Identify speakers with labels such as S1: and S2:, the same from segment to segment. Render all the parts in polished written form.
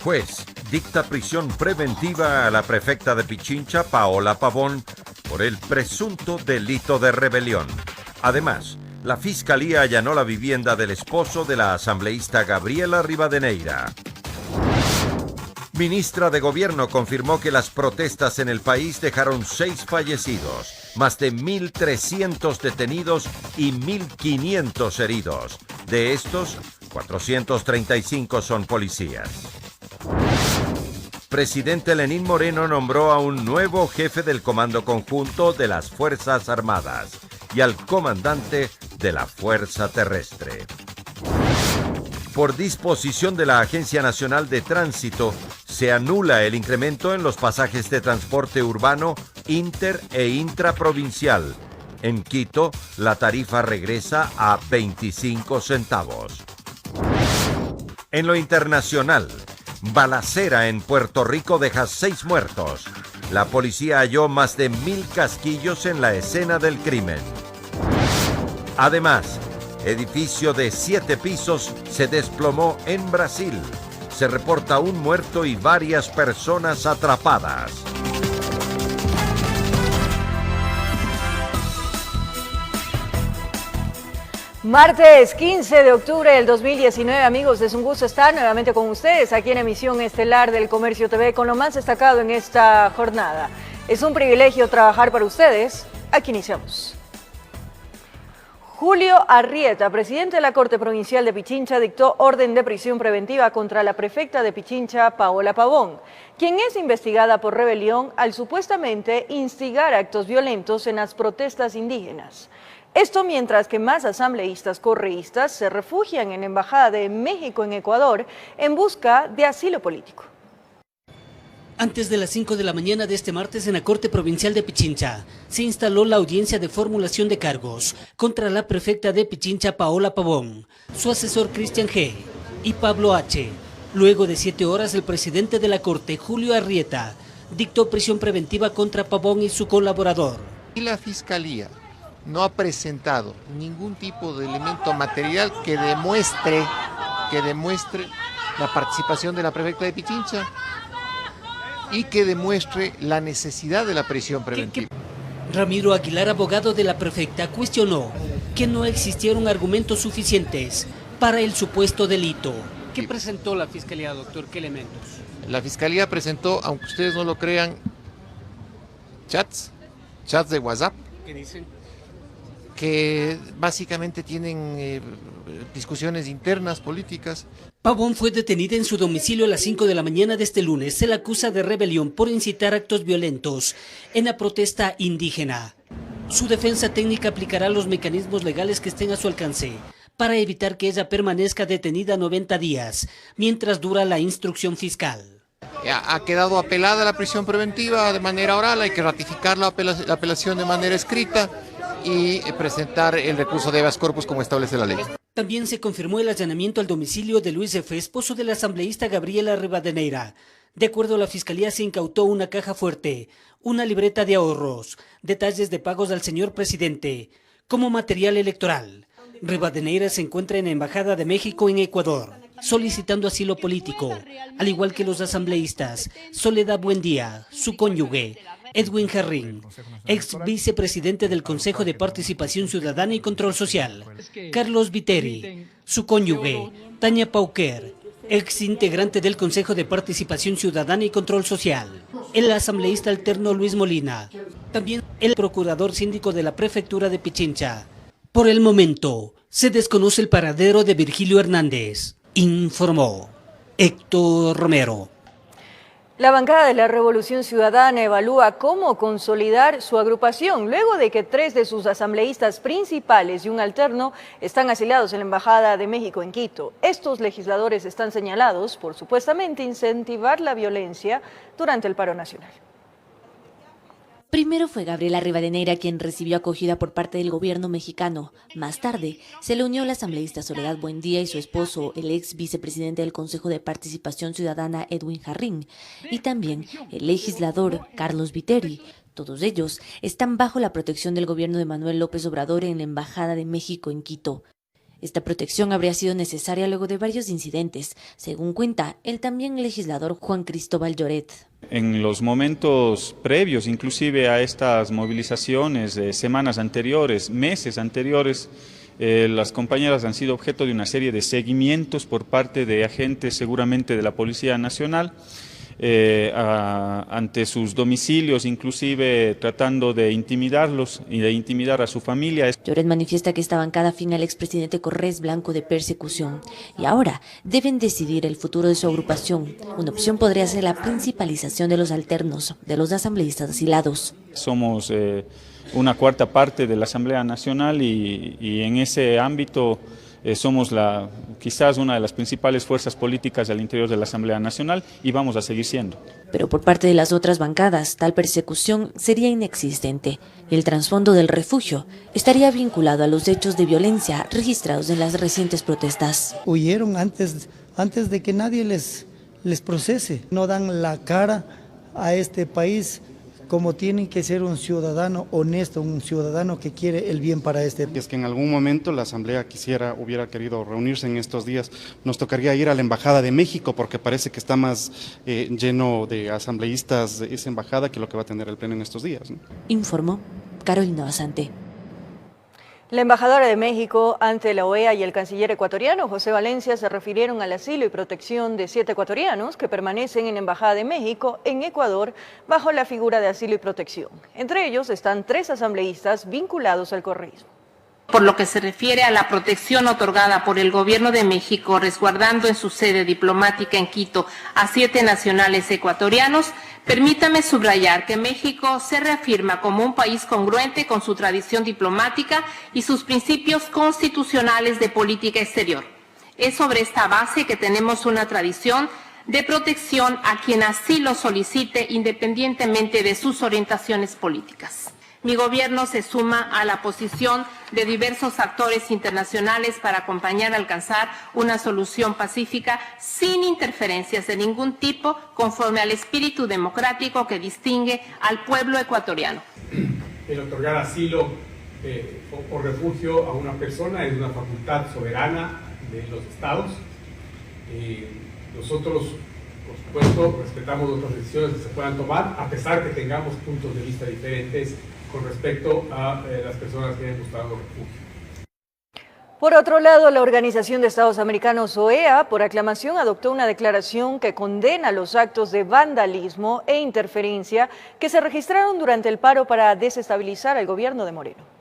S1: Juez dicta prisión preventiva a la prefecta de Pichincha, Paola Pavón, por el presunto delito de rebelión. Además, la Fiscalía allanó la vivienda del esposo de la asambleísta Gabriela Rivadeneira. Ministra de Gobierno confirmó que las protestas en el país dejaron 6 fallecidos, más de 1.300 detenidos y 1.500 heridos. De estos, 435 son policías. Presidente Lenín Moreno nombró a un nuevo jefe del Comando Conjunto de las Fuerzas Armadas y al comandante de la Fuerza Terrestre. Por disposición de la Agencia Nacional de Tránsito, se anula el incremento en los pasajes de transporte urbano inter e intraprovincial. En Quito, la tarifa regresa a 25 centavos. En lo internacional, balacera en Puerto Rico deja 6 muertos. La policía halló más de 1.000 casquillos en la escena del crimen. Además, edificio de 7 pisos se desplomó en Brasil. Se reporta un muerto y varias personas atrapadas.
S2: Martes 15 de octubre del 2019, amigos, es un gusto estar nuevamente con ustedes aquí en Emisión Estelar del Comercio TV con lo más destacado en esta jornada. Es un privilegio trabajar para ustedes. Aquí iniciamos. Julio Arrieta, presidente de la Corte Provincial de Pichincha, dictó orden de prisión preventiva contra la prefecta de Pichincha, Paola Pavón, quien es investigada por rebelión al supuestamente instigar actos violentos en las protestas indígenas. Esto mientras que más asambleístas correístas se refugian en la Embajada de México en Ecuador en busca de asilo político.
S3: Antes de las 5 de la mañana de este martes en la Corte Provincial de Pichincha, se instaló la audiencia de formulación de cargos contra la prefecta de Pichincha, Paola Pavón, su asesor Cristian G. y Pablo H. Luego de 7 horas, el presidente de la Corte, Julio Arrieta, dictó prisión preventiva contra Pavón y su colaborador.
S4: Y la Fiscalía no ha presentado ningún tipo de elemento material que demuestre la participación de la prefecta de Pichincha y que demuestre la necesidad de la prisión preventiva.
S3: Ramiro Aguilar, abogado de la prefecta, cuestionó que no existieron argumentos suficientes para el supuesto delito. ¿Qué presentó la Fiscalía, doctor? ¿Qué elementos?
S4: La Fiscalía presentó, aunque ustedes no lo crean, chats de WhatsApp.
S3: ¿Qué dicen?
S4: Que básicamente tienen discusiones internas políticas.
S3: Pavón fue detenida en su domicilio a las 5 de la mañana de este lunes. Se la acusa de rebelión por incitar actos violentos en la protesta indígena. Su defensa técnica aplicará los mecanismos legales que estén a su alcance para evitar que ella permanezca detenida 90 días, mientras dura la instrucción fiscal.
S4: Ha quedado apelada la prisión preventiva de manera oral, hay que ratificar la apelación de manera escrita y presentar el recurso de habeas corpus como establece la ley.
S3: También se confirmó el allanamiento al domicilio de Luis F., esposo de la asambleísta Gabriela Rivadeneira. De acuerdo a la Fiscalía, se incautó una caja fuerte, una libreta de ahorros, detalles de pagos al señor presidente, como material electoral. Rivadeneira se encuentra en la Embajada de México en Ecuador, solicitando asilo político, al igual que los asambleístas Soledad Buendía, su cónyuge, Edwin Jarrín, ex vicepresidente del Consejo de Participación Ciudadana y Control Social, Carlos Viteri, su cónyuge, Tania Pauquer, ex integrante del Consejo de Participación Ciudadana y Control Social, el asambleísta alterno Luis Molina, también el procurador síndico de la prefectura de Pichincha. Por el momento, se desconoce el paradero de Virgilio Hernández, informó Héctor Romero.
S2: La bancada de la Revolución Ciudadana evalúa cómo consolidar su agrupación luego de que 3 de sus asambleístas principales y un alterno están asilados en la Embajada de México en Quito. Estos legisladores están señalados por supuestamente incentivar la violencia durante el paro nacional.
S5: Primero fue Gabriela Rivadeneira quien recibió acogida por parte del gobierno mexicano. Más tarde, se le unió la asambleísta Soledad Buendía y su esposo, el ex vicepresidente del Consejo de Participación Ciudadana, Edwin Jarrín, y también el legislador Carlos Viteri. Todos ellos están bajo la protección del gobierno de Manuel López Obrador en la Embajada de México en Quito. Esta protección habría sido necesaria luego de varios incidentes, según cuenta el también legislador Juan Cristóbal Lloret.
S6: En los momentos previos, inclusive a estas movilizaciones, semanas anteriores, meses anteriores, las compañeras han sido objeto de una serie de seguimientos por parte de agentes seguramente de la Policía Nacional, ante sus domicilios, inclusive tratando de intimidarlos y de intimidar a su familia.
S5: Lloret manifiesta que esta bancada afín al expresidente Correa es blanco de persecución y ahora deben decidir el futuro de su agrupación. Una opción podría ser la principalización de los alternos, de los asambleístas asilados.
S6: Somos una cuarta parte de la Asamblea Nacional y en ese ámbito somos quizás una de las principales fuerzas políticas al interior de la Asamblea Nacional y vamos a seguir siendo.
S5: Pero por parte de las otras bancadas, tal persecución sería inexistente. El trasfondo del refugio estaría vinculado a los hechos de violencia registrados en las recientes protestas.
S7: Huyeron antes de que nadie les procese. No dan la cara a este país como tiene que ser un ciudadano honesto, un ciudadano que quiere el bien para este país.
S8: Es que en algún momento la Asamblea hubiera querido reunirse en estos días, nos tocaría ir a la Embajada de México porque parece que está más lleno de asambleístas esa embajada que lo que va a tener el Pleno en estos días, ¿no?
S5: Informó Carolina Basante.
S2: La embajadora de México ante la OEA y el canciller ecuatoriano José Valencia se refirieron al asilo y protección de 7 ecuatorianos que permanecen en la Embajada de México en Ecuador bajo la figura de asilo y protección. Entre ellos están 3 asambleístas vinculados al correísmo.
S9: Por lo que se refiere a la protección otorgada por el Gobierno de México, resguardando en su sede diplomática en Quito a 7 nacionales ecuatorianos, permítame subrayar que México se reafirma como un país congruente con su tradición diplomática y sus principios constitucionales de política exterior. Es sobre esta base que tenemos una tradición de protección a quien así lo solicite, independientemente de sus orientaciones políticas. Mi gobierno se suma a la posición de diversos actores internacionales para acompañar a alcanzar una solución pacífica sin interferencias de ningún tipo, conforme al espíritu democrático que distingue al pueblo ecuatoriano.
S10: El otorgar asilo o refugio a una persona es una facultad soberana de los estados. Nosotros, por supuesto, respetamos otras decisiones que se puedan tomar, a pesar que tengamos puntos de vista diferentes con respecto a las personas que han buscado refugio.
S2: Por otro lado, la Organización de Estados Americanos, OEA, por aclamación adoptó una declaración que condena los actos de vandalismo e interferencia que se registraron durante el paro para desestabilizar al gobierno de Moreno.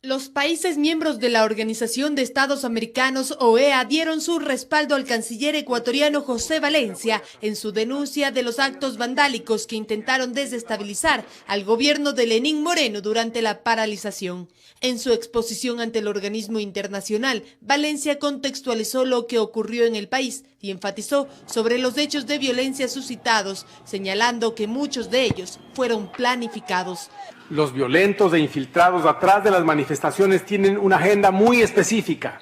S11: Los países miembros de la Organización de Estados Americanos, OEA, dieron su respaldo al canciller ecuatoriano José Valencia en su denuncia de los actos vandálicos que intentaron desestabilizar al gobierno de Lenín Moreno durante la paralización. En su exposición ante el organismo internacional, Valencia contextualizó lo que ocurrió en el país y enfatizó sobre los hechos de violencia suscitados, señalando que muchos de ellos fueron planificados.
S10: Los violentos e infiltrados atrás de las manifestaciones tienen una agenda muy específica,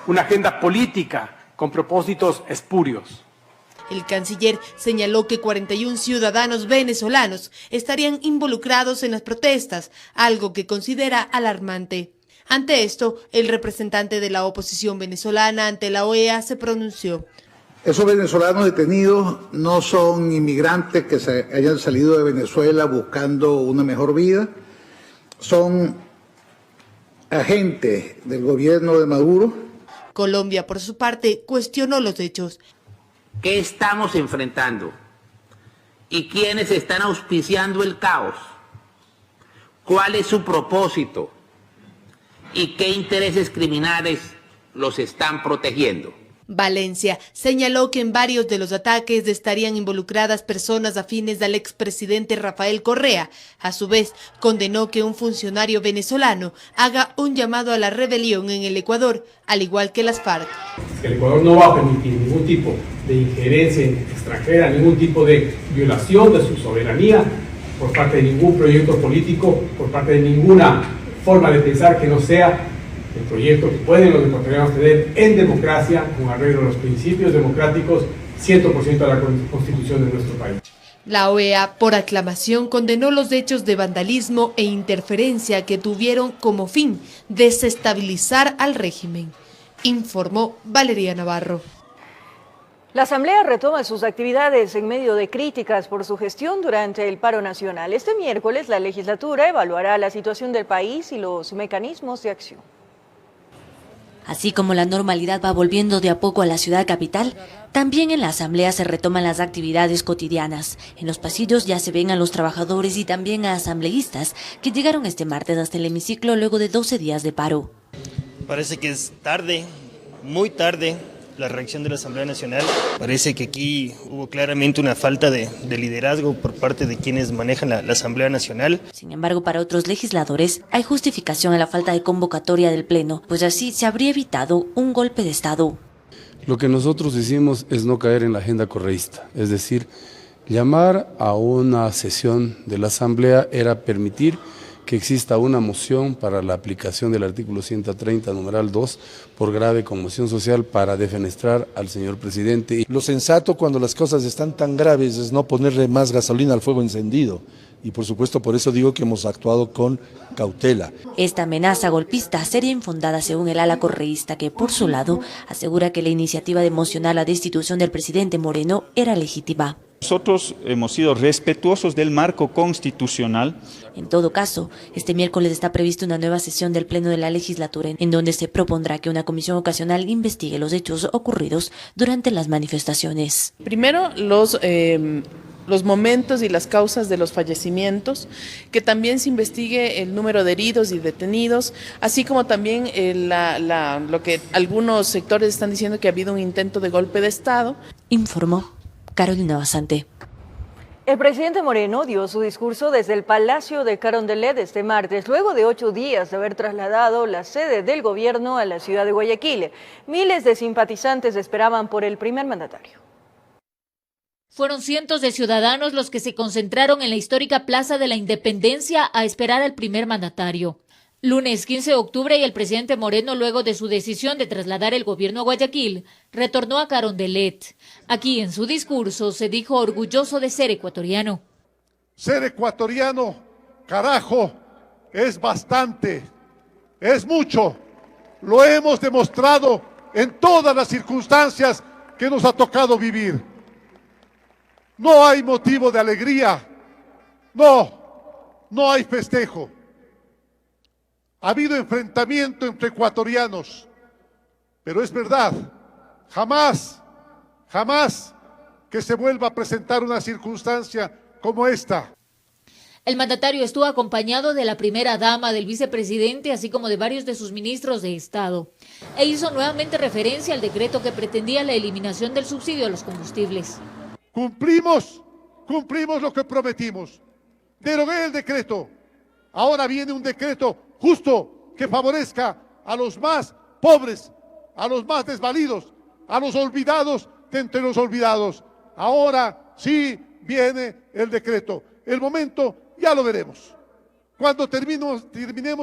S10: una agenda política con propósitos espurios.
S11: El canciller señaló que 41 ciudadanos venezolanos estarían involucrados en las protestas, algo que considera alarmante. Ante esto, el representante de la oposición venezolana ante la OEA se pronunció.
S12: Esos venezolanos detenidos no son inmigrantes que se hayan salido de Venezuela buscando una mejor vida, son agentes del gobierno de Maduro.
S11: Colombia, por su parte, cuestionó los hechos.
S13: ¿Qué estamos enfrentando? ¿Y quiénes están auspiciando el caos? ¿Cuál es su propósito? ¿Y qué intereses criminales los están protegiendo?
S11: Valencia señaló que en varios de los ataques estarían involucradas personas afines al expresidente Rafael Correa. A su vez, condenó que un funcionario venezolano haga un llamado a la rebelión en el Ecuador, al igual que las FARC.
S10: El Ecuador no va a permitir ningún tipo de injerencia extranjera, ningún tipo de violación de su soberanía por parte de ningún proyecto político, por parte de ninguna forma de pensar que no sea el proyecto que pueden los ecuatorianos tener en democracia, con arreglo a los principios democráticos, 100% a la Constitución de nuestro país.
S11: La OEA, por aclamación, condenó los hechos de vandalismo e interferencia que tuvieron como fin desestabilizar al régimen, informó Valeria Navarro.
S2: La Asamblea retoma sus actividades en medio de críticas por su gestión durante el paro nacional. Este miércoles la legislatura evaluará la situación del país y los mecanismos de acción.
S5: Así como la normalidad va volviendo de a poco a la ciudad capital, también en la Asamblea se retoman las actividades cotidianas. En los pasillos ya se ven a los trabajadores y también a asambleístas que llegaron este martes hasta el hemiciclo luego de 12 días de paro.
S14: Parece que es tarde, muy tarde, la reacción de la Asamblea Nacional. Parece que aquí hubo claramente una falta de liderazgo por parte de quienes manejan la Asamblea Nacional.
S5: Sin embargo, para otros legisladores hay justificación a la falta de convocatoria del Pleno, pues así se habría evitado un golpe de Estado.
S15: Lo que nosotros hicimos es no caer en la agenda correísta, es decir, llamar a una sesión de la Asamblea era permitir que exista una moción para la aplicación del artículo 130, numeral 2, por grave conmoción social para defenestrar al señor presidente.
S16: Lo sensato cuando las cosas están tan graves es no ponerle más gasolina al fuego encendido. Y por supuesto por eso digo que hemos actuado con cautela.
S5: Esta amenaza golpista sería infundada según el ala correísta que, por su lado, asegura que la iniciativa de mocionar la destitución del presidente Moreno era legítima.
S6: Nosotros hemos sido respetuosos del marco constitucional.
S5: En todo caso, este miércoles está prevista una nueva sesión del Pleno de la Legislatura en donde se propondrá que una comisión ocasional investigue los hechos ocurridos durante las manifestaciones.
S17: Primero, los momentos y las causas de los fallecimientos, que también se investigue el número de heridos y detenidos, así como también lo que algunos sectores están diciendo que ha habido un intento de golpe de Estado.
S5: Informó Carolina Basante.
S2: El presidente Moreno dio su discurso desde el Palacio de Carondelet este martes, luego de 8 días de haber trasladado la sede del gobierno a la ciudad de Guayaquil. Miles de simpatizantes esperaban por el primer mandatario.
S18: Fueron cientos de ciudadanos los que se concentraron en la histórica Plaza de la Independencia a esperar al primer mandatario. Lunes 15 de octubre y el presidente Moreno, luego de su decisión de trasladar el gobierno a Guayaquil, retornó a Carondelet. Aquí en su discurso se dijo orgulloso de ser ecuatoriano.
S19: Ser ecuatoriano, carajo, es bastante, es mucho. Lo hemos demostrado en todas las circunstancias que nos ha tocado vivir. No hay motivo de alegría, no hay festejo. Ha habido enfrentamiento entre ecuatorianos, pero es verdad, jamás que se vuelva a presentar una circunstancia como esta.
S18: El mandatario estuvo acompañado de la primera dama, del vicepresidente, así como de varios de sus ministros de Estado, e hizo nuevamente referencia al decreto que pretendía la eliminación del subsidio a los combustibles.
S19: Cumplimos lo que prometimos. Derogué el decreto. Ahora viene un decreto justo que favorezca a los más pobres, a los más desvalidos, a los olvidados de entre los olvidados. Ahora sí viene el decreto. El momento ya lo veremos. Cuando terminemos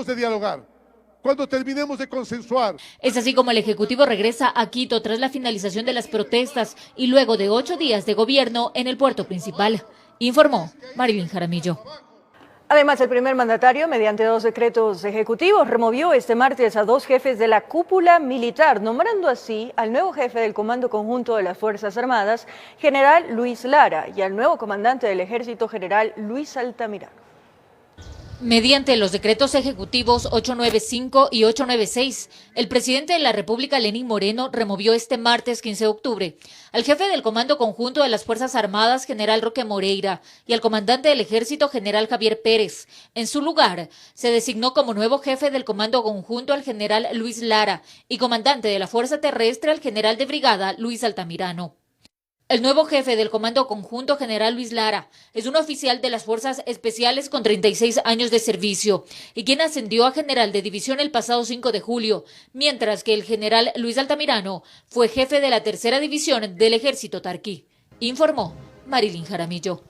S19: de dialogar, cuando terminemos de consensuar.
S18: Es así como el Ejecutivo regresa a Quito tras la finalización de las protestas y luego de 8 días de gobierno en el puerto principal, informó Marilyn Jaramillo.
S2: Además, el primer mandatario, mediante 2 decretos ejecutivos, removió este martes a 2 jefes de la cúpula militar, nombrando así al nuevo jefe del Comando Conjunto de las Fuerzas Armadas, general Luis Lara, y al nuevo comandante del Ejército, general Luis Altamirano.
S18: Mediante los decretos ejecutivos 895 y 896, el presidente de la República, Lenín Moreno, removió este martes 15 de octubre al jefe del Comando Conjunto de las Fuerzas Armadas, general Roque Moreira, y al comandante del Ejército, general Javier Pérez. En su lugar, se designó como nuevo jefe del Comando Conjunto al general Luis Lara y comandante de la Fuerza Terrestre al general de brigada Luis Altamirano. El nuevo jefe del Comando Conjunto, general Luis Lara, es un oficial de las Fuerzas Especiales con 36 años de servicio y quien ascendió a general de división el pasado 5 de julio, mientras que el general Luis Altamirano fue jefe de la 3ª División del Ejército Tarquí, informó Marilyn Jaramillo.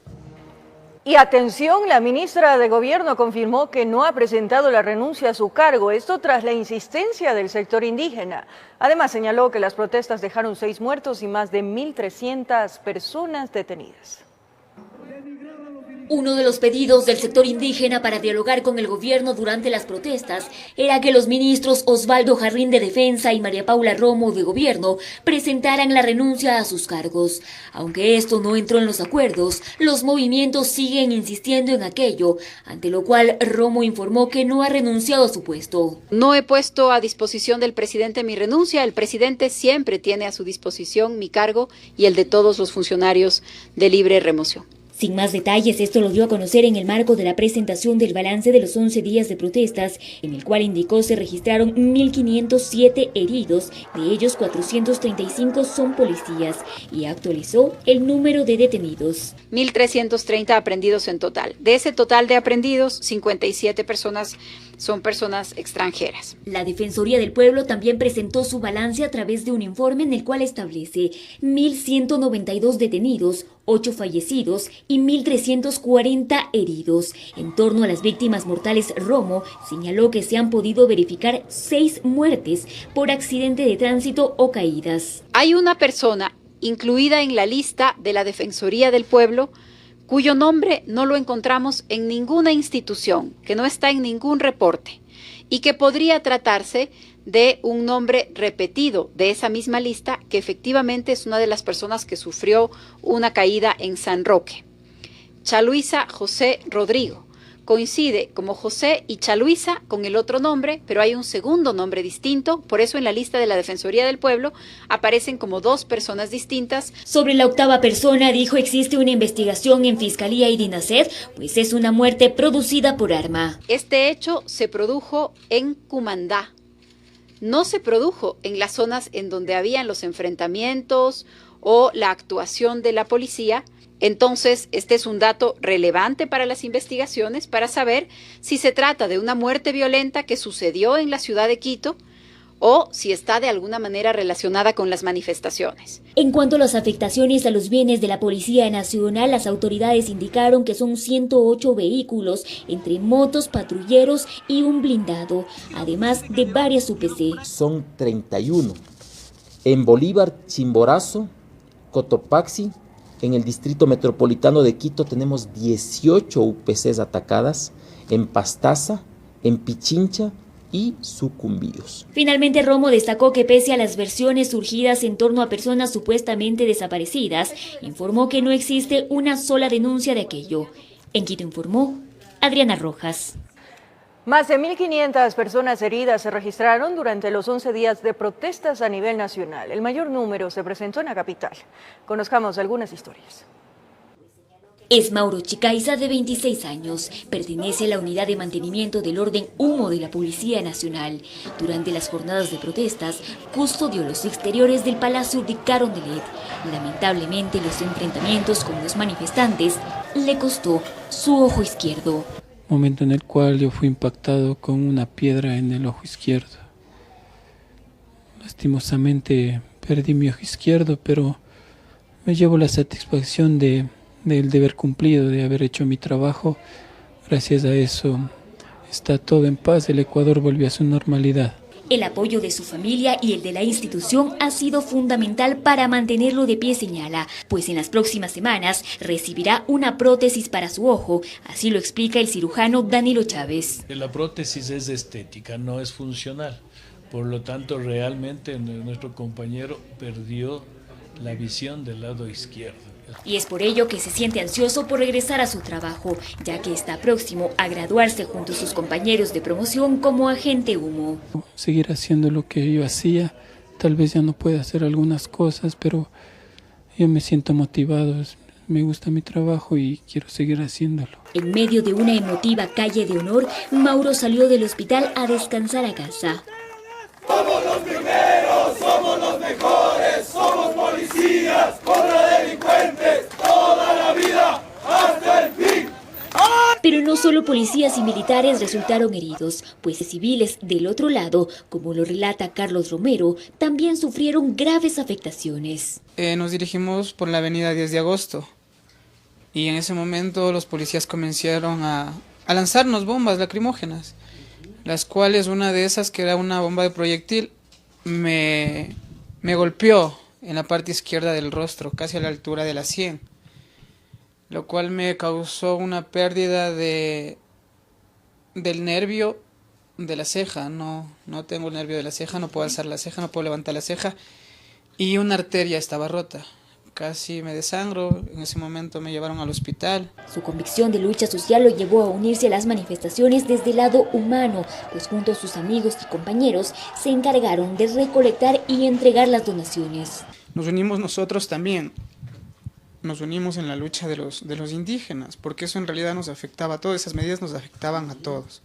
S2: Y atención, la ministra de Gobierno confirmó que no ha presentado la renuncia a su cargo, esto tras la insistencia del sector indígena. Además, señaló que las protestas dejaron 6 muertos y más de 1.300 personas detenidas.
S18: Uno de los pedidos del sector indígena para dialogar con el gobierno durante las protestas era que los ministros Osvaldo Jarrín de Defensa y María Paula Romo de Gobierno presentaran la renuncia a sus cargos. Aunque esto no entró en los acuerdos, los movimientos siguen insistiendo en aquello, ante lo cual Romo informó que no ha renunciado a su puesto.
S20: No he puesto a disposición del presidente mi renuncia. El presidente siempre tiene a su disposición mi cargo y el de todos los funcionarios de libre remoción.
S18: Sin más detalles, esto lo dio a conocer en el marco de la presentación del balance de los 11 días de protestas, en el cual indicó se registraron 1.507 heridos, de ellos 435 son policías, y actualizó el número de detenidos.
S20: 1.330 aprehendidos en total. De ese total de aprehendidos, 57 personas son personas extranjeras.
S18: La Defensoría del Pueblo también presentó su balance a través de un informe en el cual establece 1.192 detenidos, 8 fallecidos y 1.340 heridos. En torno a las víctimas mortales, Romo señaló que se han podido verificar 6 muertes por accidente de tránsito o caídas.
S20: Hay una persona incluida en la lista de la Defensoría del Pueblo cuyo nombre no lo encontramos en ninguna institución, que no está en ningún reporte y que podría tratarse de un nombre repetido de esa misma lista, que efectivamente es una de las personas que sufrió una caída en San Roque. Chaluisa José Rodrigo. Coincide como José y Chaluisa con el otro nombre, pero hay un segundo nombre distinto, por eso en la lista de la Defensoría del Pueblo aparecen como 2 personas distintas.
S18: Sobre la octava persona dijo existe una investigación en Fiscalía y DINASED, pues es una muerte producida por arma.
S20: Este hecho se produjo en Cumandá, no se produjo en las zonas en donde habían los enfrentamientos o la actuación de la policía. Entonces, este es un dato relevante para las investigaciones para saber si se trata de una muerte violenta que sucedió en la ciudad de Quito o si está de alguna manera relacionada con las manifestaciones.
S18: En cuanto a las afectaciones a los bienes de la Policía Nacional, las autoridades indicaron que son 108 vehículos, entre motos, patrulleros y un blindado, además de varias UPC.
S21: Son 31. En Bolívar, Chimborazo, Cotopaxi. En el Distrito Metropolitano de Quito tenemos 18 UPCs atacadas, en Pastaza, en Pichincha y Sucumbíos.
S18: Finalmente, Romo destacó que pese a las versiones surgidas en torno a personas supuestamente desaparecidas, informó que no existe una sola denuncia de aquello. En Quito informó Adriana Rojas.
S2: Más de 1.500 personas heridas se registraron durante los 11 días de protestas a nivel nacional. El mayor número se presentó en la capital. Conozcamos algunas historias.
S18: Es Mauro Chicaiza, de 26 años. Pertenece a la unidad de mantenimiento del orden Humo de la Policía Nacional. Durante las jornadas de protestas, custodió los exteriores del Palacio de Carondelet. Lamentablemente, los enfrentamientos con los manifestantes le costó su ojo izquierdo.
S22: Momento en el cual yo fui impactado con una piedra en el ojo izquierdo. Lastimosamente perdí mi ojo izquierdo, pero me llevo la satisfacción del deber cumplido, de haber hecho mi trabajo. Gracias a eso está todo en paz, el Ecuador volvió a su normalidad.
S18: El apoyo de su familia y el de la institución ha sido fundamental para mantenerlo de pie, señala, pues en las próximas semanas recibirá una prótesis para su ojo, así lo explica el cirujano Danilo Chávez.
S23: La prótesis es estética, no es funcional, por lo tanto realmente nuestro compañero perdió la visión del lado izquierdo.
S18: Y es por ello que se siente ansioso por regresar a su trabajo, ya que está próximo a graduarse junto a sus compañeros de promoción como agente Humo.
S22: Seguir haciendo lo que yo hacía, tal vez ya no pueda hacer algunas cosas, pero yo me siento motivado, me gusta mi trabajo y quiero seguir haciéndolo.
S18: En medio de una emotiva calle de honor, Mauro salió del hospital a descansar a casa.
S24: Somos los primeros, somos los mejores, somos policías contra delincuentes, toda la vida, hasta el fin.
S18: Pero no solo policías y militares resultaron heridos, pues civiles del otro lado, como lo relata Carlos Romero, también sufrieron graves afectaciones.
S25: Nos dirigimos por la avenida 10 de agosto y en ese momento los policías comenzaron a lanzarnos bombas lacrimógenas, las cuales una de esas, que era una bomba de proyectil, me golpeó en la parte izquierda del rostro, casi a la altura de la sien. lo cual me causó una pérdida del nervio de la ceja. No tengo el nervio de la ceja, no puedo alzar la ceja, no puedo levantar la ceja, y una arteria estaba rota. Casi me desangro, en ese momento me llevaron al hospital.
S1: Su convicción de lucha social lo llevó a unirse a las manifestaciones desde el lado humano, pues junto a sus amigos y compañeros se encargaron de recolectar y entregar las donaciones.
S25: Nos unimos nosotros también, nos unimos en la lucha de los indígenas, porque eso en realidad nos afectaba, todas esas medidas nos afectaban a todos.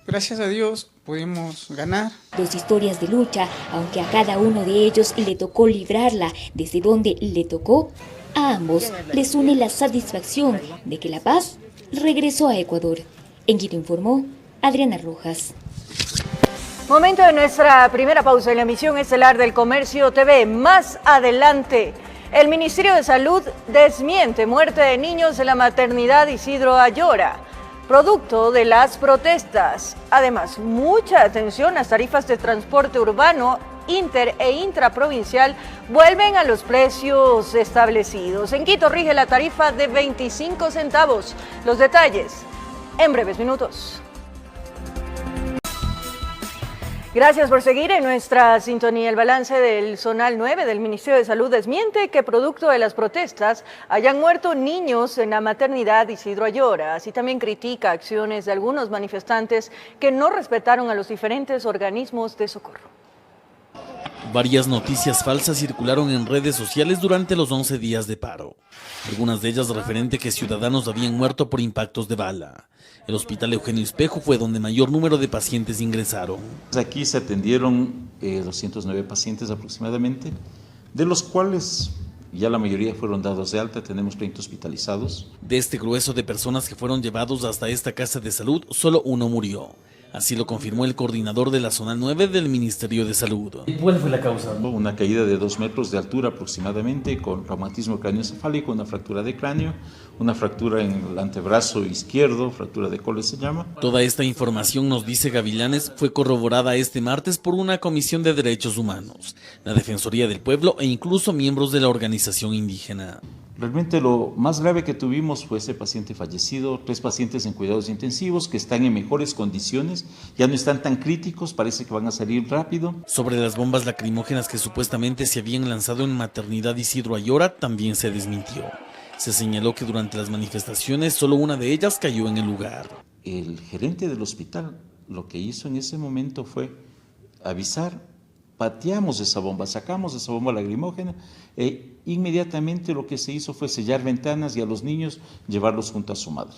S25: Gracias a Dios pudimos ganar.
S1: Dos historias de lucha, aunque a cada uno de ellos le tocó librarla desde donde le tocó, a ambos les une la satisfacción de que la paz regresó a Ecuador. En Quito informó Adriana Rojas.
S2: Momento de nuestra primera pausa en la emisión estelar del Comercio TV. Más adelante, el Ministerio de Salud desmiente muerte de niños en la maternidad Isidro Ayora, producto de las protestas. Además, mucha atención, las tarifas de transporte urbano, inter e intraprovincial vuelven a los precios establecidos. En Quito rige la tarifa de 25 centavos. Los detalles en breves minutos. Gracias por seguir en nuestra sintonía. El balance del Zonal 9 del Ministerio de Salud desmiente que producto de las protestas hayan muerto niños en la maternidad Isidro Ayora. Así también critica acciones de algunos manifestantes que no respetaron a los diferentes organismos de socorro.
S3: Varias noticias falsas circularon en redes sociales durante los 11 días de paro. Algunas de ellas referente que ciudadanos habían muerto por impactos de bala. El hospital Eugenio Espejo fue donde mayor número de pacientes ingresaron.
S4: Aquí se atendieron 209 pacientes aproximadamente, de los cuales ya la mayoría fueron dados de alta, tenemos 30 hospitalizados.
S3: De este grueso de personas que fueron llevados hasta esta casa de salud, solo uno murió. Así lo confirmó el coordinador de la zona 9 del Ministerio de Salud.
S4: ¿Cuál fue la causa? Una caída de 2 metros de altura aproximadamente, con traumatismo craneoencefálico, una fractura de cráneo, una fractura en el antebrazo izquierdo, fractura de Cole se llama.
S3: Toda esta información, nos dice Gavilanes, fue corroborada este martes por una comisión de derechos humanos, la Defensoría del Pueblo e incluso miembros de la organización indígena.
S4: Realmente lo más grave que tuvimos fue ese paciente fallecido, 3 pacientes en cuidados intensivos que están en mejores condiciones, ya no están tan críticos, parece que van a salir rápido.
S3: Sobre las bombas lacrimógenas que supuestamente se habían lanzado en maternidad Isidro Ayora, también se desmintió. Se señaló que durante las manifestaciones solo una de ellas cayó en el lugar.
S4: El gerente del hospital lo que hizo en ese momento fue avisar, pateamos esa bomba, sacamos esa bomba lacrimógena e inmediatamente lo que se hizo fue sellar ventanas y a los niños llevarlos junto a su madre.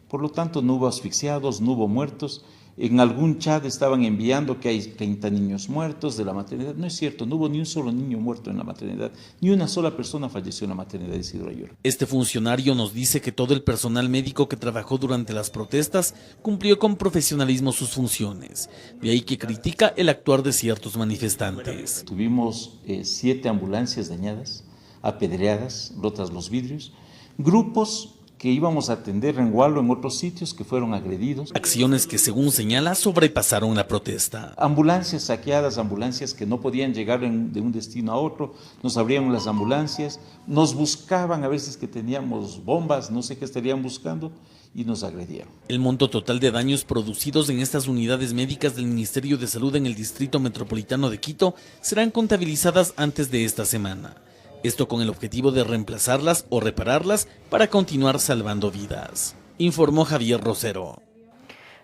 S4: Por lo tanto, no hubo asfixiados, no hubo muertos. En algún chat estaban enviando que hay 30 niños muertos de la maternidad. No es cierto, no hubo ni un solo niño muerto en la maternidad, ni una sola persona falleció en la maternidad de Isidro Ayora.
S3: Este funcionario nos dice que todo el personal médico que trabajó durante las protestas cumplió con profesionalismo sus funciones. De ahí que critica el actuar de ciertos manifestantes.
S4: Tuvimos 7 ambulancias dañadas, apedreadas, rotas los vidrios, grupos que íbamos a atender en Hualo, en otros sitios que fueron agredidos.
S3: Acciones que, según señala, sobrepasaron la protesta.
S4: Ambulancias saqueadas, ambulancias que no podían llegar de un destino a otro, nos abrían las ambulancias, nos buscaban a veces que teníamos bombas, no sé qué estarían buscando, y nos agredieron.
S3: El monto total de daños producidos en estas unidades médicas del Ministerio de Salud en el Distrito Metropolitano de Quito serán contabilizadas antes de esta semana. Esto con el objetivo de reemplazarlas o repararlas para continuar salvando vidas, informó Javier Rosero.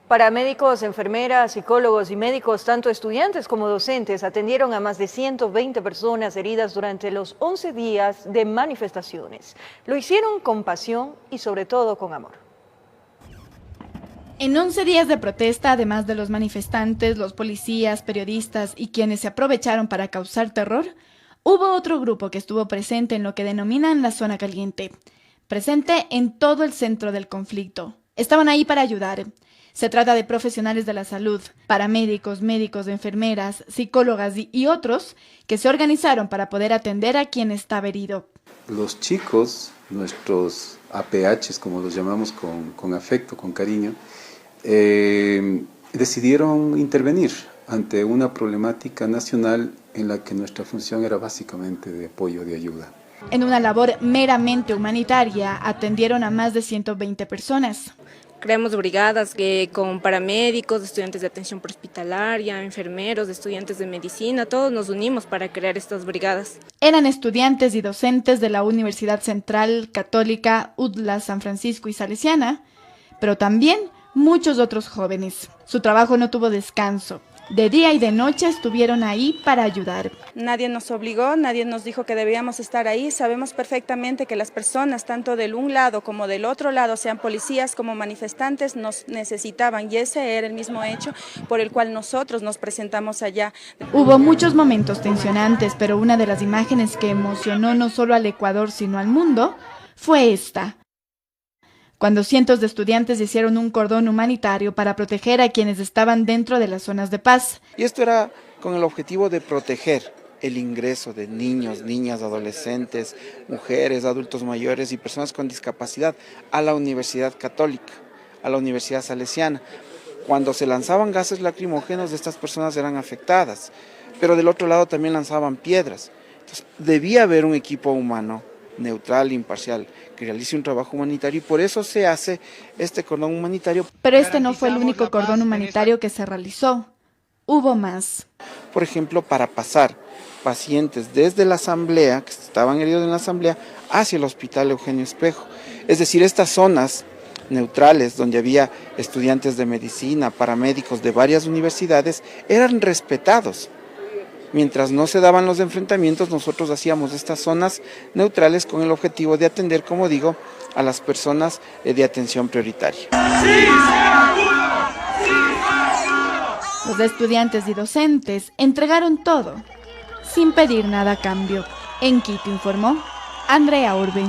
S2: Paramédicos, enfermeras, psicólogos y médicos, tanto estudiantes como docentes, atendieron a más de 120 personas heridas durante los 11 días de manifestaciones. Lo hicieron con pasión y sobre todo con amor.
S7: En 11 días de protesta, además de los manifestantes, los policías, periodistas y quienes se aprovecharon para causar terror, hubo otro grupo que estuvo presente en lo que denominan la zona caliente, presente en todo el centro del conflicto. Estaban ahí para ayudar. Se trata de profesionales de la salud, paramédicos, médicos, enfermeras, psicólogas y otros que se organizaron para poder atender a quien estaba herido.
S8: Los chicos, nuestros APHs, como los llamamos con afecto, con cariño, decidieron intervenir ante una problemática nacional en la que nuestra función era básicamente de apoyo, de ayuda.
S7: En una labor meramente humanitaria, atendieron a más de 120 personas.
S9: Creamos brigadas con paramédicos, estudiantes de atención prehospitalaria, enfermeros, estudiantes de medicina, todos nos unimos para crear estas brigadas.
S7: Eran estudiantes y docentes de la Universidad Central Católica, UDLA, San Francisco y Salesiana, pero también muchos otros jóvenes. Su trabajo no tuvo descanso. De día y de noche estuvieron ahí para ayudar.
S10: Nadie nos obligó, nadie nos dijo que debíamos estar ahí. Sabemos perfectamente que las personas, tanto del un lado como del otro lado, sean policías como manifestantes, nos necesitaban y ese era el mismo hecho por el cual nosotros nos presentamos allá.
S7: Hubo muchos momentos tensionantes, pero una de las imágenes que emocionó no solo al Ecuador sino al mundo fue esta. Cuando cientos de estudiantes hicieron un cordón humanitario para proteger a quienes estaban dentro de las zonas de paz.
S11: Y esto era con el objetivo de proteger el ingreso de niños, niñas, adolescentes, mujeres, adultos mayores y personas con discapacidad a la Universidad Católica, a la Universidad Salesiana. Cuando se lanzaban gases lacrimógenos, estas personas eran afectadas, pero del otro lado también lanzaban piedras. Entonces, debía haber un equipo humano neutral, imparcial, que realice un trabajo humanitario y por eso se hace este cordón humanitario.
S7: Pero este no fue el único cordón humanitario que se realizó. Hubo más.
S11: Por ejemplo, para pasar pacientes desde la asamblea, que estaban heridos en la asamblea, hacia el hospital Eugenio Espejo. Es decir, estas zonas neutrales donde había estudiantes de medicina, paramédicos de varias universidades, eran respetados. Mientras no se daban los enfrentamientos, nosotros hacíamos estas zonas neutrales con el objetivo de atender, como digo, a las personas de atención prioritaria.
S7: Los estudiantes y docentes entregaron todo, sin pedir nada a cambio. En Quito informó Andrea Urbe.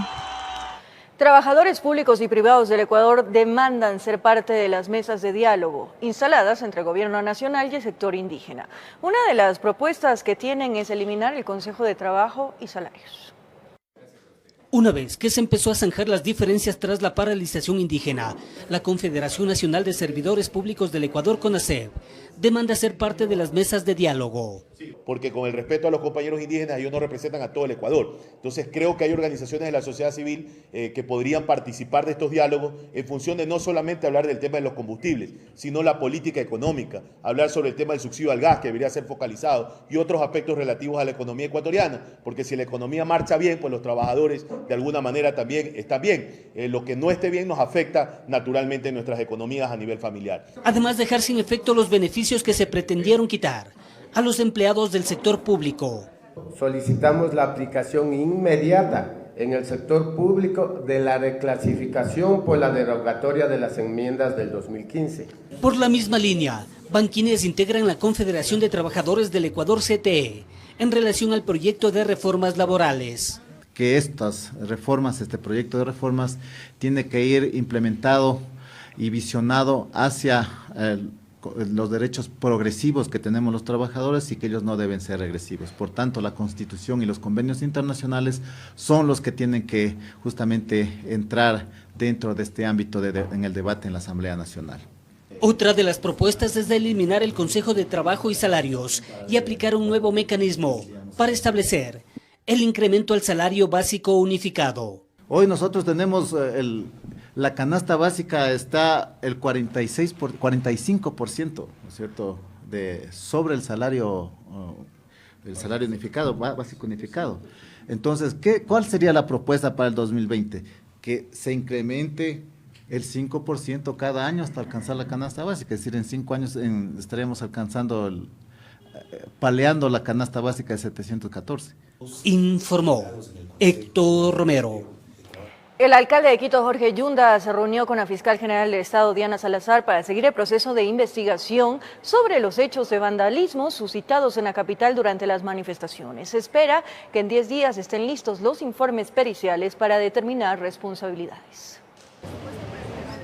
S2: Trabajadores públicos y privados del Ecuador demandan ser parte de las mesas de diálogo instaladas entre el gobierno nacional y el sector indígena. Una de las propuestas que tienen es eliminar el Consejo de Trabajo y Salarios.
S12: Una vez que se empezó a zanjar las diferencias tras la paralización indígena, la Confederación Nacional de Servidores Públicos del Ecuador, CONASEP, demanda ser parte de las mesas de diálogo.
S13: Porque con el respeto a los compañeros indígenas, ellos no representan a todo el Ecuador. Entonces creo que hay organizaciones de la sociedad civil que podrían participar de estos diálogos en función de no solamente hablar del tema de los combustibles, sino la política económica, hablar sobre el tema del subsidio al gas, que debería ser focalizado, y otros aspectos relativos a la economía ecuatoriana, porque si la economía marcha bien, pues los trabajadores de alguna manera también están bien. Lo que no esté bien nos afecta naturalmente en nuestras economías a nivel familiar.
S12: Además, dejar sin efecto los beneficios que se pretendieron quitar a los empleados del sector público.
S26: Solicitamos la aplicación inmediata en el sector público de la reclasificación por la derogatoria de las enmiendas del 2015.
S12: Por la misma línea, van quienes integran la Confederación de Trabajadores del Ecuador, CTE, en relación al proyecto de reformas laborales.
S27: Que estas reformas, este proyecto de reformas, tiene que ir implementado y visionado hacia los derechos progresivos que tenemos los trabajadores y que ellos no deben ser regresivos. Por tanto, la Constitución y los convenios internacionales son los que tienen que justamente entrar dentro de este ámbito en el debate en la Asamblea Nacional.
S12: Otra de las propuestas es de eliminar el Consejo de Trabajo y Salarios y aplicar un nuevo mecanismo para establecer el incremento al salario básico unificado.
S27: Hoy nosotros tenemos la canasta básica está el 45%, ¿no es cierto?, sobre el salario unificado, básico unificado. Entonces, ¿cuál sería la propuesta para el 2020? Que se incremente el 5% cada año hasta alcanzar la canasta básica, es decir, en 5 años estaríamos alcanzando, paleando la canasta básica de 714.
S12: Informó Héctor Romero.
S2: El alcalde de Quito, Jorge Yunda, se reunió con la fiscal general del Estado, Diana Salazar, para seguir el proceso de investigación sobre los hechos de vandalismo suscitados en la capital durante las manifestaciones. Se espera que en 10 días estén listos los informes periciales para determinar responsabilidades.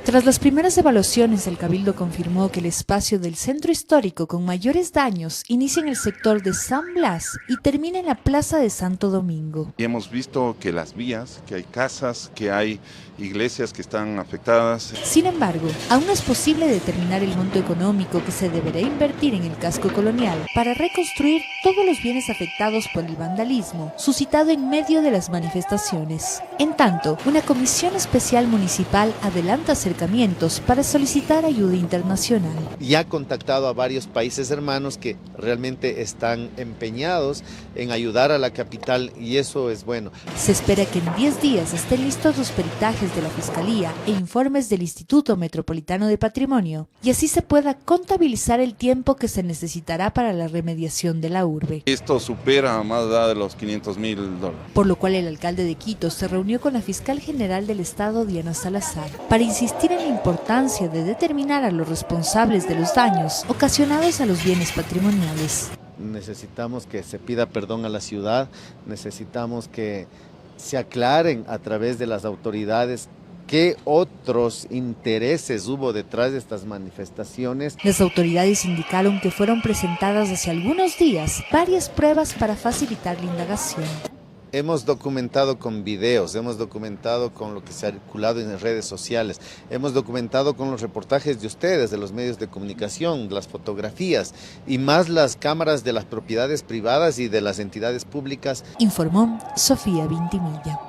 S5: Tras las primeras evaluaciones, el Cabildo confirmó que el espacio del centro histórico con mayores daños inicia en el sector de San Blas y termina en la Plaza de Santo Domingo.
S6: Y hemos visto que las vías, que hay casas, que hay iglesias que están afectadas.
S5: Sin embargo, aún no es posible determinar el monto económico que se deberá invertir en el casco colonial para reconstruir todos los bienes afectados por el vandalismo suscitado en medio de las manifestaciones. En tanto, una comisión especial municipal adelanta acercamientos para solicitar ayuda internacional.
S14: Ya ha contactado a varios países hermanos que realmente están empeñados en ayudar a la capital y eso es bueno.
S5: Se espera que en 10 días estén listos los peritajes de la Fiscalía e informes del Instituto Metropolitano de Patrimonio y así se pueda contabilizar el tiempo que se necesitará para la remediación de la urbe.
S6: Esto supera más allá de los $500.000.
S5: Por lo cual el alcalde de Quito se reunió con la fiscal general del Estado, Diana Salazar, para insistir en la importancia de determinar a los responsables de los daños ocasionados a los bienes patrimoniales.
S14: Necesitamos que se pida perdón a la ciudad, necesitamos que se aclaren a través de las autoridades qué otros intereses hubo detrás de estas manifestaciones.
S5: Las autoridades indicaron que fueron presentadas hace algunos días varias pruebas para facilitar la indagación.
S14: Hemos documentado con videos, hemos documentado con lo que se ha circulado en las redes sociales, hemos documentado con los reportajes de ustedes, de los medios de comunicación, las fotografías y más las cámaras de las propiedades privadas y de las entidades públicas.
S5: Informó Sofía Vintimilla.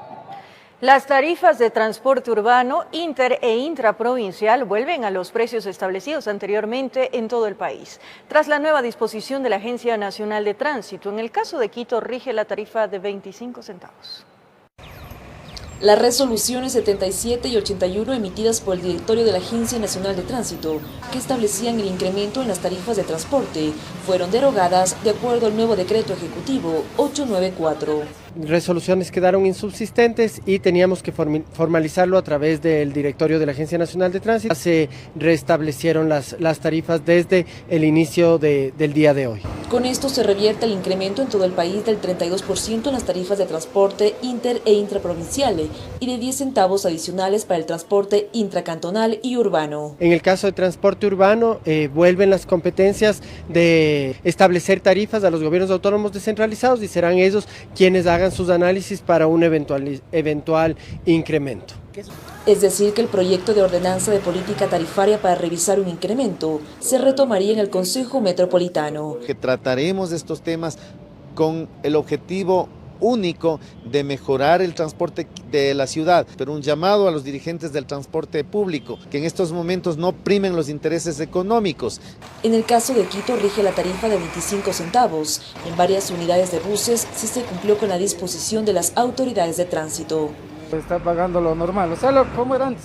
S2: Las tarifas de transporte urbano, inter e intraprovincial vuelven a los precios establecidos anteriormente en todo el país. Tras la nueva disposición de la Agencia Nacional de Tránsito, en el caso de Quito rige la tarifa de 25 centavos.
S15: Las resoluciones 77 y 81 emitidas por el directorio de la Agencia Nacional de Tránsito, que establecían el incremento en las tarifas de transporte, fueron derogadas de acuerdo al nuevo decreto ejecutivo 894.
S16: Resoluciones quedaron insubsistentes y teníamos que formalizarlo a través del directorio de la Agencia Nacional de Tránsito. Se restablecieron las tarifas desde el inicio del día de hoy.
S15: Con esto se revierte el incremento en todo el país del 32% en las tarifas de transporte inter e intraprovincial y de 10 centavos adicionales para el transporte intracantonal y urbano.
S16: En el caso de transporte urbano, vuelven las competencias de establecer tarifas a los gobiernos autónomos descentralizados y serán ellos quienes hagan sus análisis para un eventual incremento.
S15: Es decir, que el proyecto de ordenanza de política tarifaria para revisar un incremento se retomaría en el Consejo Metropolitano.
S14: Que trataremos estos temas con el objetivo único de mejorar el transporte de la ciudad, pero un llamado a los dirigentes del transporte público, que en estos momentos no primen los intereses económicos.
S15: En el caso de Quito rige la tarifa de 25 centavos. En varias unidades de buses sí se cumplió con la disposición de las autoridades de tránsito.
S17: Está pagando lo normal, o sea, como era antes,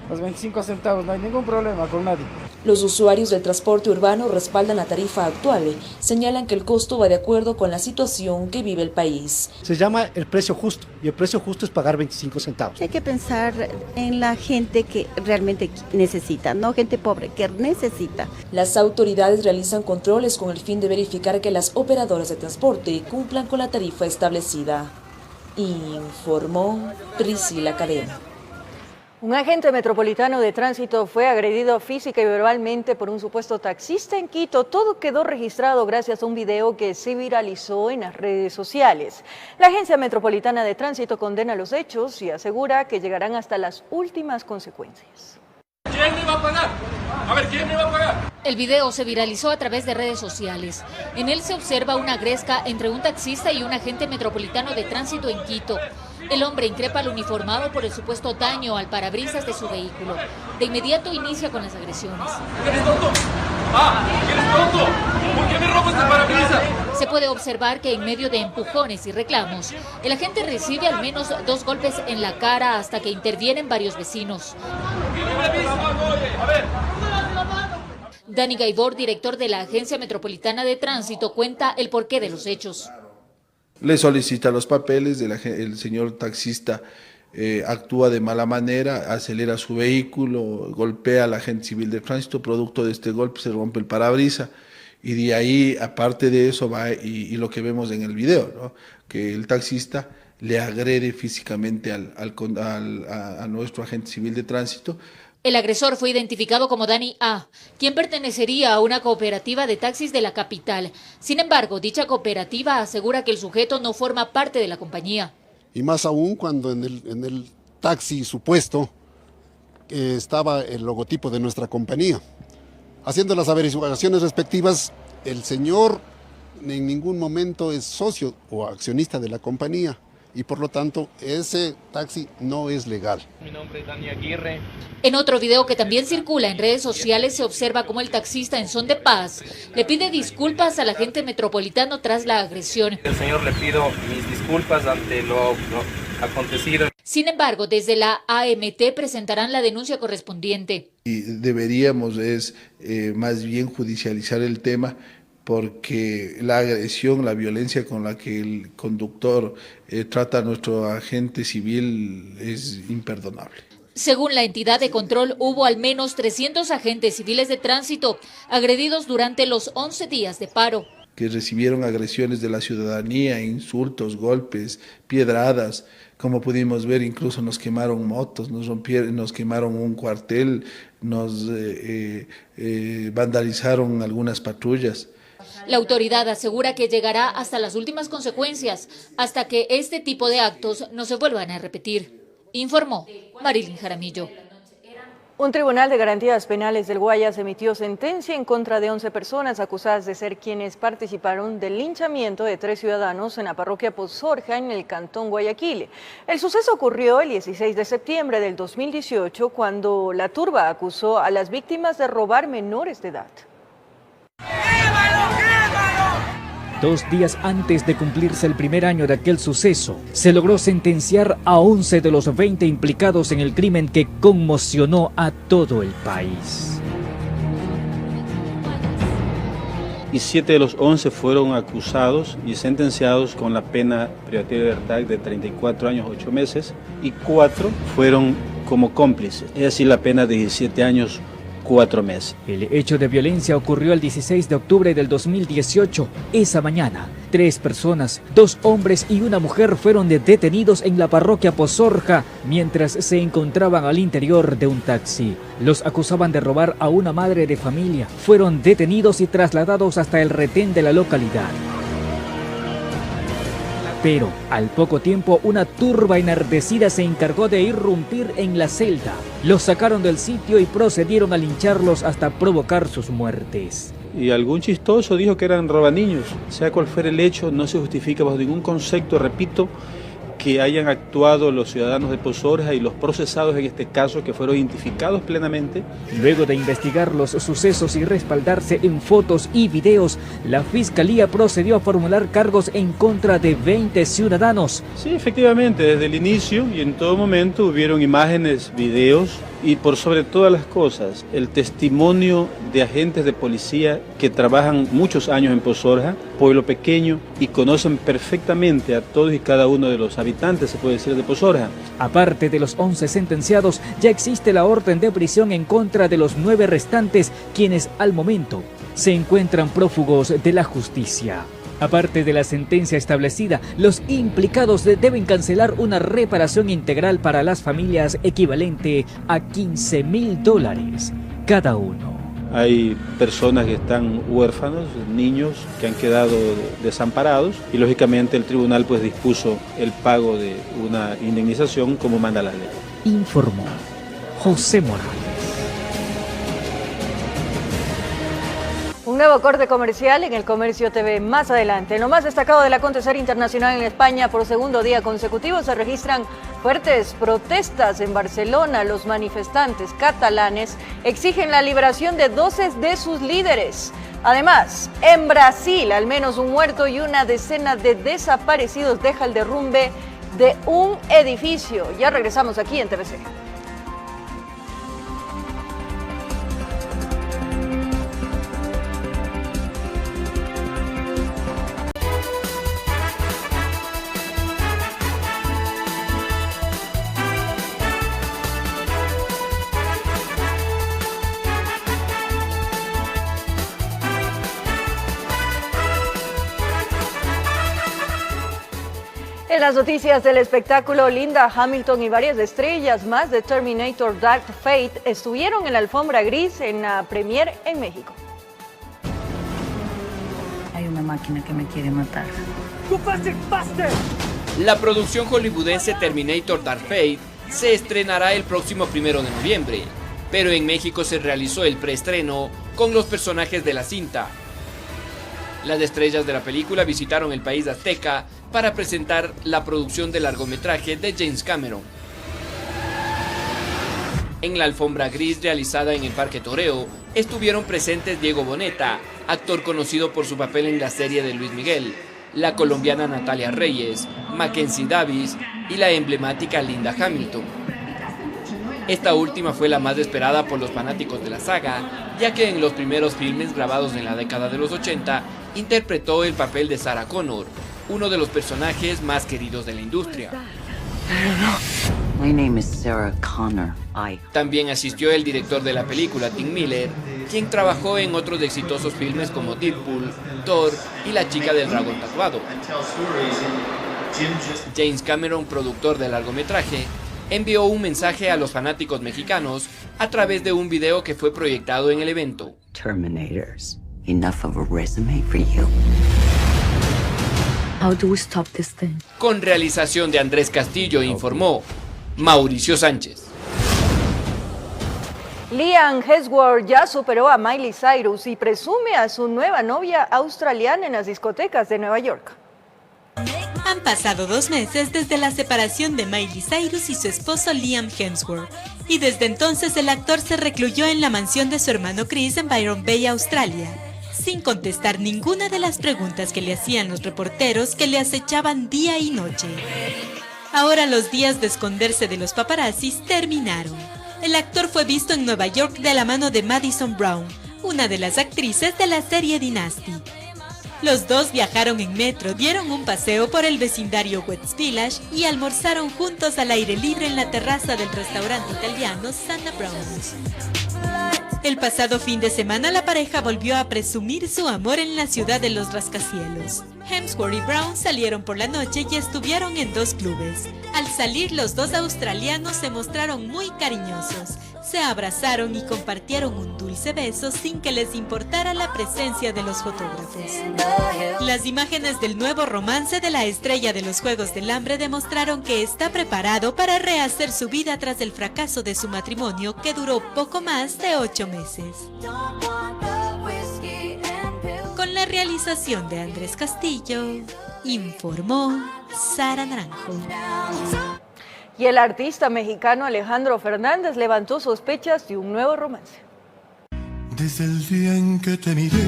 S17: los 25 centavos, no hay ningún problema con nadie.
S15: Los usuarios del transporte urbano respaldan la tarifa actual, señalan que el costo va de acuerdo con la situación que vive el país.
S19: Se llama el precio justo y el precio justo es pagar 25 centavos.
S28: Hay que pensar en la gente que realmente necesita, no gente pobre, que necesita.
S15: Las autoridades realizan controles con el fin de verificar que las operadoras de transporte cumplan con la tarifa establecida. Informó Priscila Cadena.
S2: Un agente metropolitano de tránsito fue agredido física y verbalmente por un supuesto taxista en Quito. Todo quedó registrado gracias a un video que se viralizó en las redes sociales. La Agencia Metropolitana de Tránsito condena los hechos y asegura que llegarán hasta las últimas consecuencias.
S24: ¿Quién me va a pagar? A ver, ¿quién me va a pagar?
S18: El video se viralizó a través de redes sociales. En él se observa una gresca entre un taxista y un agente metropolitano de tránsito en Quito. El hombre increpa al uniformado por el supuesto daño al parabrisas de su vehículo. De inmediato inicia con las agresiones.
S24: ¿Eres tonto? ¿Eres tonto? ¿Por qué me rompes el parabrisas?
S18: Se puede observar que en medio de empujones y reclamos, el agente recibe al menos 2 golpes en la cara hasta que intervienen varios vecinos. Dani Gaibor, director de la Agencia Metropolitana de Tránsito, cuenta el porqué de los hechos.
S29: Le solicita los papeles, el señor taxista actúa de mala manera, acelera su vehículo, golpea al agente civil de tránsito, producto de este golpe se rompe el parabrisas y de ahí, aparte de eso, va y lo que vemos en el video, ¿no? Que el taxista le agrede físicamente a nuestro agente civil de tránsito
S18: El agresor fue identificado como Dani A., quien pertenecería a una cooperativa de taxis de la capital. Sin embargo, dicha cooperativa asegura que el sujeto no forma parte de la compañía.
S1: Y más aún cuando en el taxi supuesto estaba el logotipo de nuestra compañía. Haciendo las averiguaciones respectivas, el señor en ningún momento es socio o accionista de la compañía y por lo tanto ese taxi no es legal.
S3: Mi nombre es Dani Aguirre.
S18: En otro video que también circula en redes sociales se observa cómo el taxista en son de paz le pide disculpas al agente metropolitano tras la agresión.
S3: El señor le pido mis disculpas ante lo acontecido.
S18: Sin embargo, desde la AMT presentarán la denuncia correspondiente.
S29: Y deberíamos más bien judicializar el tema, porque la agresión, la violencia con la que el conductor trata a nuestro agente civil es imperdonable.
S18: Según la entidad de control, hubo al menos 300 agentes civiles de tránsito agredidos durante los 11 días de paro.
S29: Que recibieron agresiones de la ciudadanía, insultos, golpes, piedradas. Como pudimos ver, incluso nos quemaron motos, nos quemaron un cuartel, nos vandalizaron algunas patrullas.
S18: La autoridad asegura que llegará hasta las últimas consecuencias, hasta que este tipo de actos no se vuelvan a repetir, informó Marilyn Jaramillo.
S2: Un tribunal de garantías penales del Guayas emitió sentencia en contra de 11 personas acusadas de ser quienes participaron del linchamiento de 3 ciudadanos en la parroquia Pozorja, en el cantón Guayaquil. El suceso ocurrió el 16 de septiembre del 2018, cuando la turba acusó a las víctimas de robar menores de edad.
S4: 2 días antes de cumplirse el primer año de aquel suceso, se logró sentenciar a 11 de los 20 implicados en el crimen que conmocionó a todo el país.
S3: Y 7 de los 11 fueron acusados y sentenciados con la pena privativa de libertad de 34 años 8 meses y 4 fueron como cómplices, es decir, la pena de 17 años 4 meses.
S4: El hecho de violencia ocurrió el 16 de octubre del 2018. Esa mañana, 3 personas, 2 hombres y una mujer fueron detenidos en la parroquia Pozorja mientras se encontraban al interior de un taxi. Los acusaban de robar a una madre de familia. Fueron detenidos y trasladados hasta el retén de la localidad. Pero, al poco tiempo, una turba enardecida se encargó de irrumpir en la celda. Los sacaron del sitio y procedieron a lincharlos hasta provocar sus muertes.
S3: Y algún chistoso dijo que eran robaniños. Sea cual fuera el hecho, no se justifica bajo ningún concepto, repito, que hayan actuado los ciudadanos de Pozorja y los procesados en este caso, que fueron identificados plenamente.
S4: Luego de investigar los sucesos y respaldarse en fotos y videos, la Fiscalía procedió a formular cargos en contra de 20 ciudadanos.
S3: Sí, efectivamente, desde el inicio y en todo momento hubieron imágenes, videos y por sobre todas las cosas, el testimonio de agentes de policía que trabajan muchos años en Pozorja, pueblo pequeño, y conocen perfectamente a todos y cada uno de los habitantes, se puede decir, de Pozorja.
S4: Aparte de los 11 sentenciados, ya existe la orden de prisión en contra de los 9 restantes, quienes al momento se encuentran prófugos de la justicia. Aparte de la sentencia establecida, los implicados deben cancelar una reparación integral para las familias equivalente a $15.000 cada uno.
S3: Hay personas que están huérfanos, niños que han quedado desamparados y lógicamente el tribunal pues dispuso el pago de una indemnización como manda la ley.
S4: Informó José Morales.
S2: Un nuevo corte comercial en el Comercio TV más adelante. Lo más destacado del acontecer internacional en España: por segundo día consecutivo se registran fuertes protestas en Barcelona. Los manifestantes catalanes exigen la liberación de 12 de sus líderes. Además, en Brasil, al menos un muerto y una decena de desaparecidos deja el derrumbe de un edificio. Ya regresamos aquí en TVC. En las noticias del espectáculo, Linda Hamilton y varias estrellas más de Terminator Dark Fate estuvieron en la alfombra gris en la premiere en México.
S8: Hay una máquina que me quiere matar.
S9: La producción hollywoodense Terminator Dark Fate se estrenará el próximo 1 de noviembre, pero en México se realizó el preestreno con los personajes de la cinta. Las estrellas de la película visitaron el país azteca para presentar la producción del largometraje de James Cameron. En la alfombra gris realizada en el Parque Toreo estuvieron presentes Diego Boneta, actor conocido por su papel en la serie de Luis Miguel, la colombiana Natalia Reyes, Mackenzie Davis y la emblemática Linda Hamilton. Esta última fue la más esperada por los fanáticos de la saga, ya que en los primeros filmes grabados en la década de los 80 interpretó el papel de Sarah Connor, uno de los personajes más queridos de la industria.
S8: My name is Sarah Connor.
S9: También asistió el director de la película, Tim Miller, quien trabajó en otros exitosos filmes como Deadpool, Thor y La chica del dragón tatuado. James Cameron, productor del largometraje, envió un mensaje a los fanáticos mexicanos a través de un video que fue proyectado en el evento.
S8: Terminators, enough of a resume for you. How do we stop this thing?
S9: Con realización de Andrés Castillo, informó Mauricio Sánchez.
S2: Liam Hemsworth ya superó a Miley Cyrus y presume a su nueva novia australiana en las discotecas de Nueva York.
S10: Han pasado 2 meses desde la separación de Miley Cyrus y su esposo Liam Hemsworth, y desde entonces el actor se recluyó en la mansión de su hermano Chris en Byron Bay, Australia, sin contestar ninguna de las preguntas que le hacían los reporteros que le acechaban día y noche. Ahora los días de esconderse de los paparazzis terminaron. El actor fue visto en Nueva York de la mano de Madison Brown, una de las actrices de la serie Dynasty. Los dos viajaron en metro, dieron un paseo por el vecindario West Village y almorzaron juntos al aire libre en la terraza del restaurante italiano Sana Brown's. El pasado fin de semana la pareja volvió a presumir su amor en la ciudad de los rascacielos. Hemsworth y Brown salieron por la noche y estuvieron en 2 clubes. Al salir, los dos australianos se mostraron muy cariñosos. Se abrazaron y compartieron un dulce beso sin que les importara la presencia de los fotógrafos. Las imágenes del nuevo romance de la estrella de los Juegos del Hambre demostraron que está preparado para rehacer su vida tras el fracaso de su matrimonio que duró poco más de 8 meses. Con la realización de Andrés Castillo, informó Sara Naranjo.
S2: Y el artista mexicano Alejandro Fernández levantó sospechas de un nuevo romance.
S11: Desde el día en que te miré.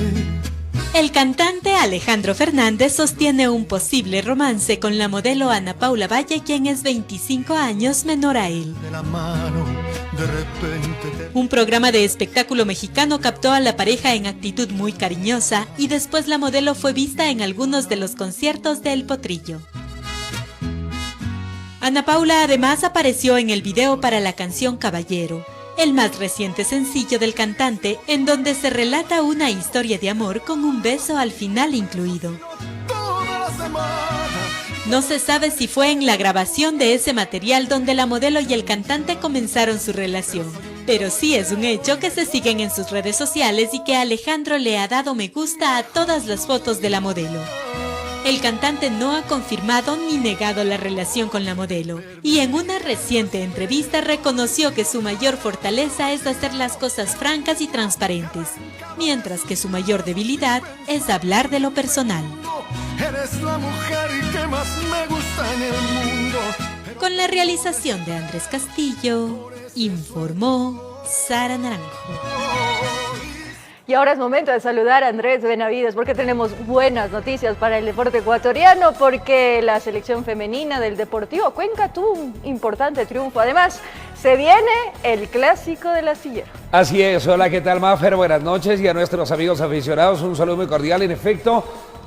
S10: El cantante Alejandro Fernández sostiene un posible romance con la modelo Ana Paula Valle, quien es 25 años menor a él.
S11: De la mano, de repente
S10: Un programa de espectáculo mexicano captó a la pareja en actitud muy cariñosa y después la modelo fue vista en algunos de los conciertos de El Potrillo. Ana Paula además apareció en el video para la canción Caballero, el más reciente sencillo del cantante, en donde se relata una historia de amor con un beso al final incluido. No se sabe si fue en la grabación de ese material donde la modelo y el cantante comenzaron su relación, pero sí es un hecho que se siguen en sus redes sociales y que Alejandro le ha dado me gusta a todas las fotos de la modelo. El cantante no ha confirmado ni negado la relación con la modelo, y en una reciente entrevista reconoció que su mayor fortaleza es hacer las cosas francas y transparentes, mientras que su mayor debilidad es hablar de lo personal.
S11: eres la mujer que más me gusta en el mundo.
S10: Con la realización de Andrés Castillo, informó Sara Naranjo.
S2: Y ahora es momento de saludar a Andrés Benavides porque tenemos buenas noticias para el deporte ecuatoriano, porque la selección femenina del Deportivo Cuenca tuvo un importante triunfo. Además, se viene el Clásico del Astillero.
S20: Así es. Hola, ¿qué tal, Mafer? Buenas noches, y a nuestros amigos aficionados un saludo muy cordial. En efecto,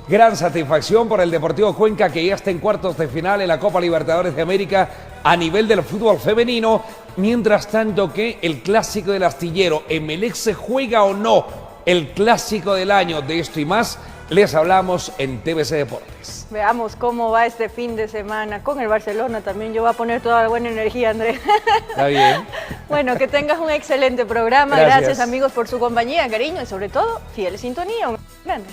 S20: gran satisfacción por el Deportivo Cuenca, que ya está en cuartos de final en la Copa Libertadores de América a nivel del fútbol femenino. Mientras tanto que el Clásico del Astillero, Emelec se juega o no el clásico del año. De esto y más les hablamos en TVC Deportes.
S2: Veamos cómo va este fin de semana con el Barcelona también. Yo voy a poner toda la buena energía, André.
S20: Está bien.
S2: Bueno, que tengas un excelente programa.
S20: Gracias.
S2: Gracias, amigos, por su compañía, cariño y sobre todo, fiel sintonía. Un grande.